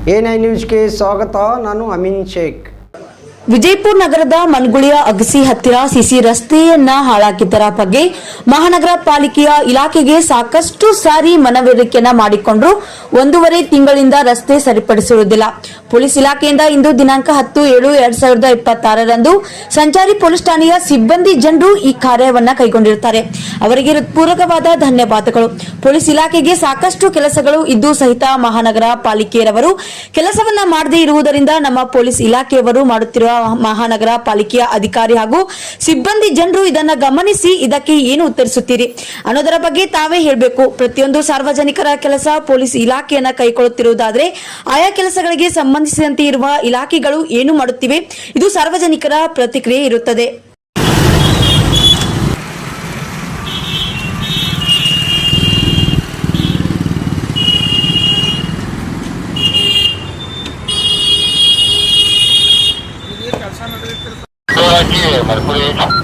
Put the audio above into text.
A9 ನ್ಯೂಸ್ಗೆ ಸ್ವಾಗತ. ನಾನು ಅಮೀನ್ ಶೇಖ್. ವಿಜಯಪುರ ನಗರದ ಮನಗುಳಿಯ ಅಗಸಿ ಹತ್ತಿರ ಸಿಸಿ ರಸ್ತೆಯನ್ನ ಹಾಳಾಗಿದ್ದರ ಬಗ್ಗೆ ಮಹಾನಗರ ಪಾಲಿಕೆಯ ಇಲಾಖೆಗೆ ಸಾಕಷ್ಟು ಸಾರಿ ಮನವರಿಕೆಯನ್ನ ಮಾಡಿಕೊಂಡ್ರು 1.5 ತಿಂಗಳಿಂದ ರಸ್ತೆ ಸರಿಪಡಿಸಿರುವುದಿಲ್ಲ. ಪೊಲೀಸ್ ಇಲಾಖೆಯಿಂದ ಇಂದು ದಿನಾಂಕ 10/7/2026ರಂದು ಸಂಚಾರಿ ಪೊಲೀಸ್ ಠಾಣೆಯ ಸಿಬ್ಬಂದಿ ಜನರು ಈ ಕಾರ್ಯವನ್ನ ಕೈಗೊಂಡಿರುತ್ತಾರೆ. ಅವರಿಗೆ ಹೃತ್ಪೂರ್ವಕವಾದ ಧನ್ಯವಾದಗಳು. ಪೊಲೀಸ್ ಇಲಾಖೆಗೆ ಸಾಕಷ್ಟು ಕೆಲಸಗಳು ಇದ್ದು ಸಹಿತ ಮಹಾನಗರ ಪಾಲಿಕೆಯವರು ಕೆಲಸವನ್ನ ಮಾಡದೇ ಇರುವುದರಿಂದ ನಮ್ಮ ಪೊಲೀಸ್ ಇಲಾಖೆಯವರು ಮಾಡುತ್ತಿರುವ ಮಹಾನಗರ ಪಾಲಿಕೆಯ ಅಧಿಕಾರಿ ಹಾಗೂ ಸಿಬ್ಬಂದಿ ಜನರು ಇದನ್ನ ಗಮನಿಸಿ ಇದಕ್ಕೆ ಏನು ಉತ್ತರಿಸುತ್ತೀರಿ ಅನ್ನೋದರ ಬಗ್ಗೆ ತಾವೇ ಹೇಳಬೇಕು. ಪ್ರತಿಯೊಂದು ಸಾರ್ವಜನಿಕರ ಕೆಲಸ ಪೊಲೀಸ್ ಇಲಾಖೆಯನ್ನ ಕೈಗೊಳ್ಳುತ್ತಿರುವುದಾದರೆ ಆಯಾ ಕೆಲಸಗಳಿಗೆ ಸಂಬಂಧಿಸಿದಂತೆ ಇರುವ ಇಲಾಖೆಗಳು ಏನು ಮಾಡುತ್ತಿವೆ, ಇದು ಸಾರ್ವಜನಿಕರ ಪ್ರತಿಕ್ರಿಯೆ ಇರುತ್ತದೆ. Aquí, Mercury.